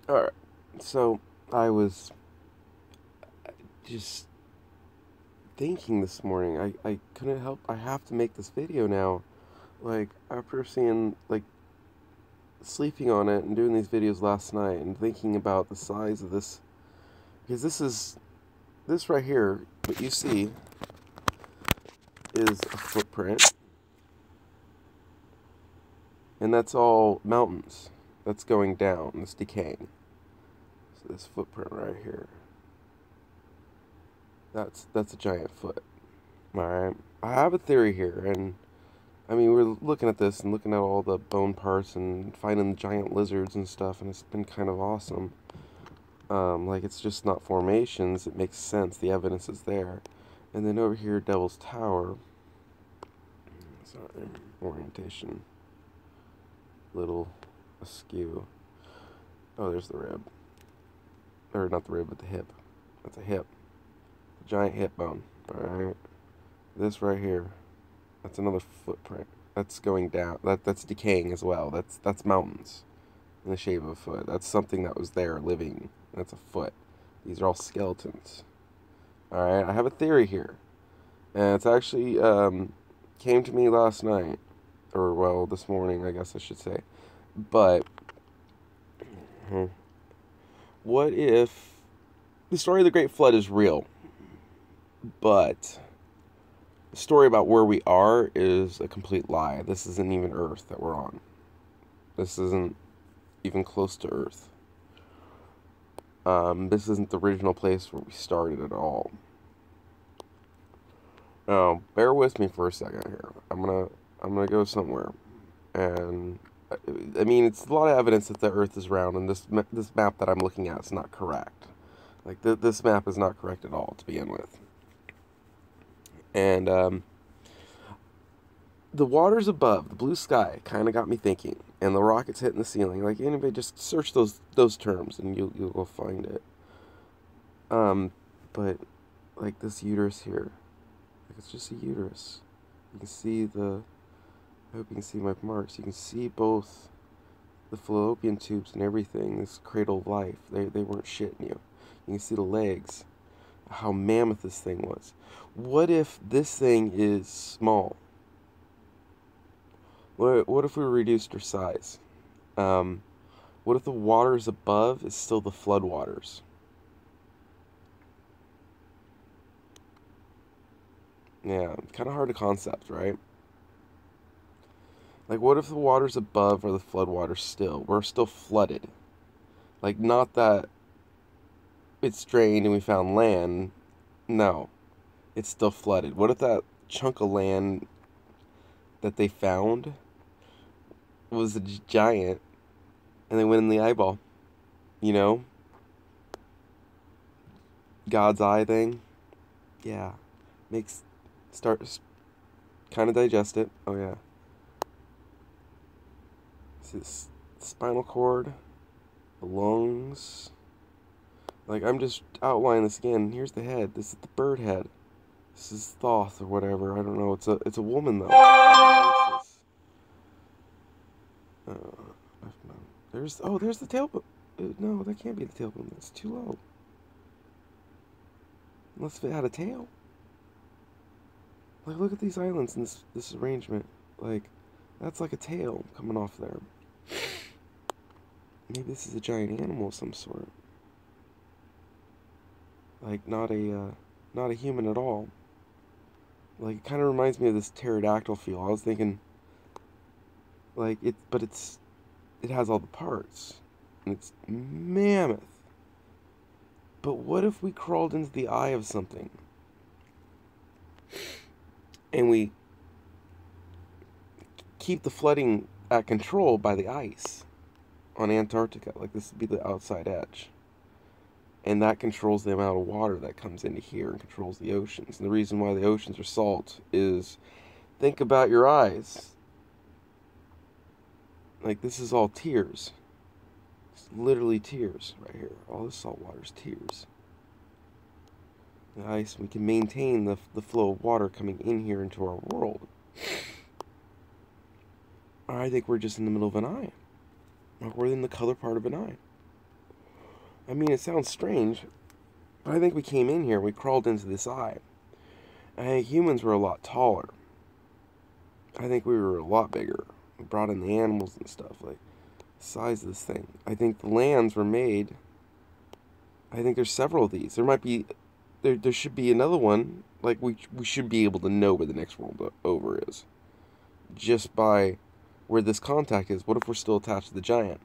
Alright, so I was just thinking this morning. I couldn't help. I have to make this video now. Like, after seeing, like, sleeping on it and doing these videos last night and thinking about the size of this. Because this right here, what you see, is a footprint. And that's all mountains. That's going down. It's decaying. So this footprint right here. That's a giant foot. Alright. I have a theory here, and I mean, we're looking at this and looking at all the bone parts and finding giant lizards and stuff, and it's been kind of awesome. Like, it's just not formations. It makes sense. The evidence is there. And then over here, Devil's Tower. Sorry, orientation. Little askew. Oh, there's the rib. Or not the rib, but the hip. That's a hip. A giant hip bone. Alright. This right here. That's another footprint. That's going down. That's decaying as well. That's mountains in the shape of a foot. That's something that was there living. That's a foot. These are all skeletons. Alright, I have a theory here. And it's actually came to me last night. Or, well, this morning, I guess I should say. But, what if the story of the Great Flood is real, but the story about where we are is a complete lie? This isn't even Earth that we're on. This isn't even close to Earth. This isn't the original place where we started at all. Now, bear with me for a second here. I'm gonna go somewhere, and I mean, it's a lot of evidence that the Earth is round, and this map that I'm looking at is not correct. Like, this map is not correct at all to begin with. And the waters above, the blue sky, kind of got me thinking, and the rockets hitting the ceiling. Like, anybody just search those terms, and you'll find it. But like this uterus here, like, it's just a uterus. You can see the. I hope you can see my marks. You can see both the fallopian tubes and everything. This cradle of life. They weren't shitting you. You can see the legs. How mammoth this thing was. What if this thing is small? What if we reduced our size? What if the waters above is still the flood waters? Yeah, kind of hard to concept, right? Like, what if the waters above are the flood waters still? We're still flooded. Like, not that it's drained and we found land. No, it's still flooded. What if that chunk of land that they found was a giant and they went in the eyeball? You know? God's eye thing? Yeah. Start, kind of digest it. Oh, yeah. This is spinal cord, the lungs. Like, I'm just outlining this again. Here's the head. This is the bird head. This is Thoth or whatever. I don't know. It's a woman though. There's the tailbone. No, that can't be the tailbone. That's too low. Unless it had a tail. Like, look at these islands in this arrangement. Like, that's like a tail coming off there. Maybe this is a giant animal of some sort. Like, not a human at all. Like, it kind of reminds me of this pterodactyl feel. I was thinking, like, it has all the parts, and it's mammoth. But what if we crawled into the eye of something, and we keep the flooding at control by the ice on Antarctica? Like, this would be the outside edge. And that controls the amount of water that comes into here and controls the oceans. And the reason why the oceans are salt is, think about your eyes. Like, this is all tears. It's literally tears right here. All this salt water is tears. The ice, we can maintain the flow of water coming in here into our world. I think we're just in the middle of an eye. We're in the color part of an eye. I mean, it sounds strange, but I think we came in here, we crawled into this eye. I think humans were a lot taller. I think we were a lot bigger. We brought in the animals and stuff, like, the size of this thing. I think the lands were made. I think there's several of these. There might be, there should be another one. Like, we should be able to know where the next world over is. Just by where this contact is. What if we're still attached to the giant?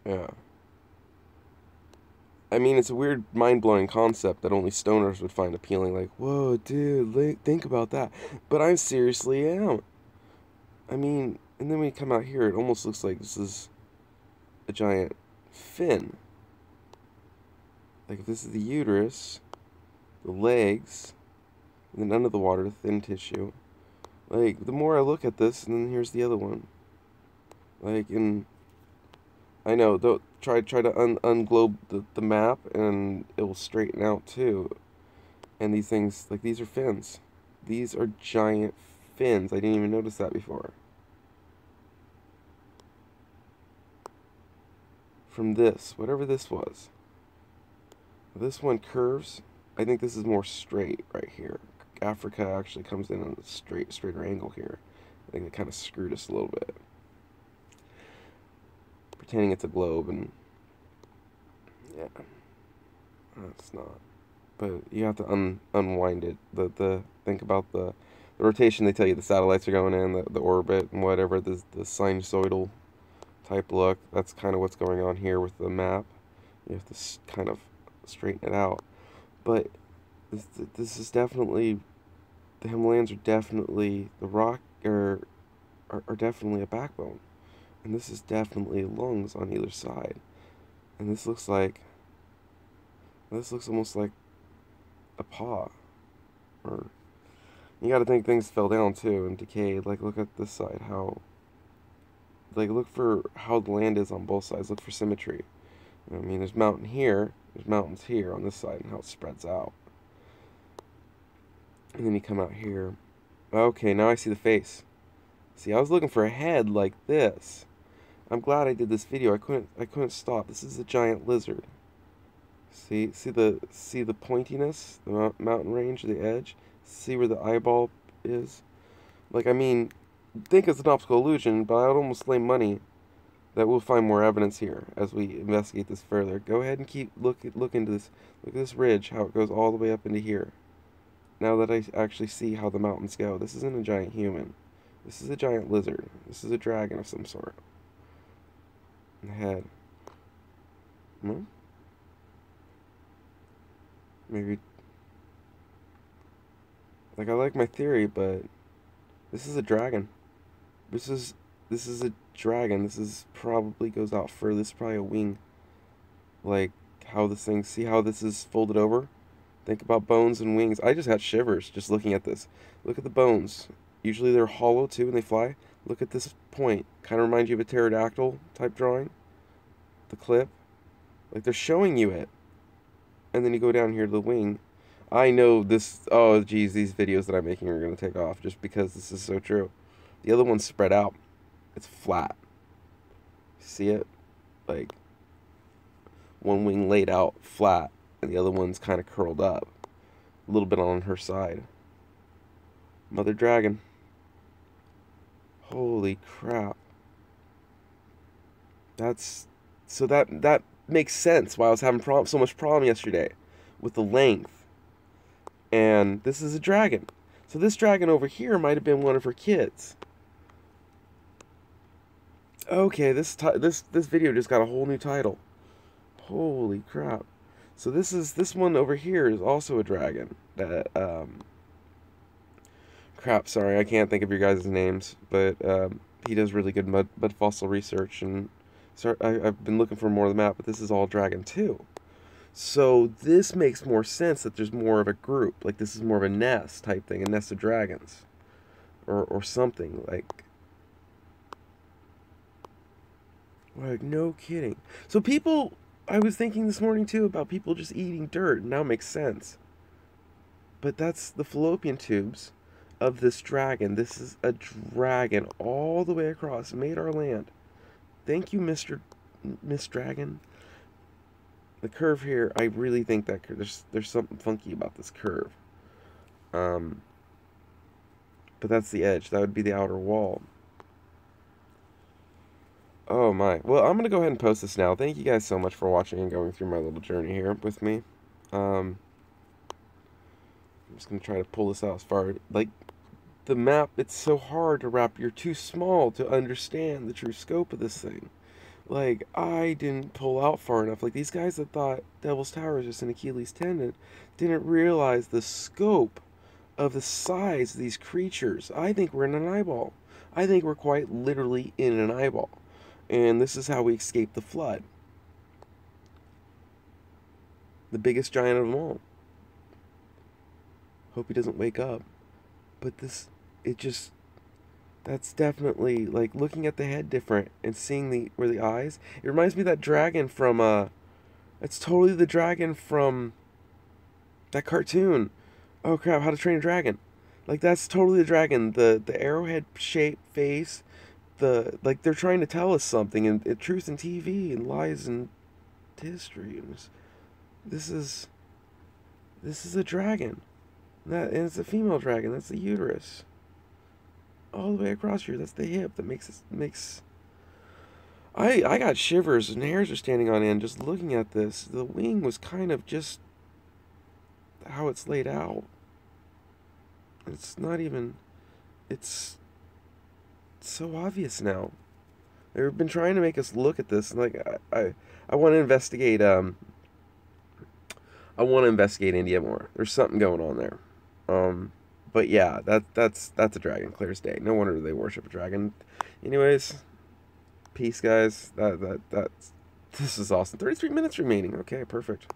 Yeah. I mean, it's a weird, mind-blowing concept that only stoners would find appealing. Like, whoa, dude, think about that. But I seriously am. I mean, and then when you come out here, it almost looks like this is a giant fin. Like, if this is the uterus, the legs, and then under the water, the thin tissue. Like, the more I look at this, and then here's the other one. Like, and I know, don't try to unglobe the map, and it will straighten out too. And these things, like, these are fins. These are giant fins. I didn't even notice that before. From this, whatever this was. This one curves. I think this is more straight right here. Africa actually comes in on a straighter angle here. I think it kind of screwed us a little bit. Pretending it's a globe, and yeah, it's not. But you have to unwind it. Think about the rotation. They tell you the satellites are going in, the orbit and whatever. The sinusoidal type look. That's kind of what's going on here with the map. You have to kind of straighten it out. But this is definitely, the Himalayas are definitely, the rock are definitely a backbone. And this is definitely lungs on either side. And this looks almost like a paw. Or, you gotta think things fell down too and decayed. Like, look at this side, look for how the land is on both sides. Look for symmetry. I mean, there's mountain here, there's mountains here on this side, and how it spreads out. And then you come out here. Okay, now I see the face. See, I was looking for a head like this. I'm glad I did this video. I couldn't stop. This is a giant lizard. See the pointiness, the mountain range, the edge. See where the eyeball is. Like, I mean, think it's an optical illusion, but I'd almost lay money that we'll find more evidence here as we investigate this further. Go ahead and look into this. Look at this ridge, how it goes all the way up into here. Now that I actually see how the mountains go, this isn't a giant human. This is a giant lizard. This is a dragon of some sort. The head. Hmm? Maybe. Like, I like my theory, but this is a dragon. This is a dragon. This is probably goes out further. This is probably a wing. Like, how this thing, see how this is folded over? Think about bones and wings. I just had shivers just looking at this. Look at the bones. Usually they're hollow too when they fly. Look at this point. Kind of reminds you of a pterodactyl type drawing. The clip. Like, they're showing you it. And then you go down here to the wing. I know this, oh geez, these videos that I'm making are going to take off just because this is so true. The other one's spread out. It's flat. See it? Like, one wing laid out flat, and the other one's kind of curled up. A little bit on her side. Mother dragon. Holy crap. So that makes sense why I was having so much problem yesterday with the length. And this is a dragon. So this dragon over here might have been one of her kids. Okay, this video just got a whole new title. Holy crap. So this one over here is also a dragon. That crap, sorry, I can't think of your guys' names, but he does really good mud fossil research, and I've been looking for more of the map, but this is all dragon too. So this makes more sense that there's more of a group, like this is more of a nest type thing, a nest of dragons, or something like no kidding. So people, I was thinking this morning too about people just eating dirt, and now it makes sense. But that's the fallopian tubes of this dragon. This is a dragon all the way across, made our land. Thank you, Mr. Miss Dragon. The curve here, I really think that there's something funky about this curve. Um, but that's the edge. That would be the outer wall. Oh my. Well, I'm gonna go ahead and post this now. Thank you guys so much for watching and going through my little journey here with me. I'm just gonna try to pull this out as far, like, the map, it's so hard to wrap. You're too small to understand the true scope of this thing. Like, I didn't pull out far enough. Like, these guys that thought Devil's Tower is just an Achilles tendon didn't realize the scope of the size of these creatures. I think we're in an eyeball. I think we're quite literally in an eyeball. And this is how we escape the flood. The biggest giant of them all. Hope he doesn't wake up. But this, it just, that's definitely, like, looking at the head different and seeing where the eyes, it reminds me of that dragon from, it's totally the dragon from that cartoon. Oh crap, How to Train a Dragon. Like, that's totally the dragon. The arrowhead shaped face, like, they're trying to tell us something, and truth in TV and lies in history. And this is a dragon. And it's a female dragon. That's the uterus. All the way across here. That's the hip that makes. I got shivers and hairs are standing on end just looking at this. The wing was kind of just how it's laid out. It's not even. It's so obvious now. They've been trying to make us look at this. Like I want to investigate. I want to investigate India more. There's something going on there. But yeah, that's a dragon, clear as day. No wonder they worship a dragon. Anyways, peace, guys. This is awesome. 33 minutes remaining. Okay, perfect.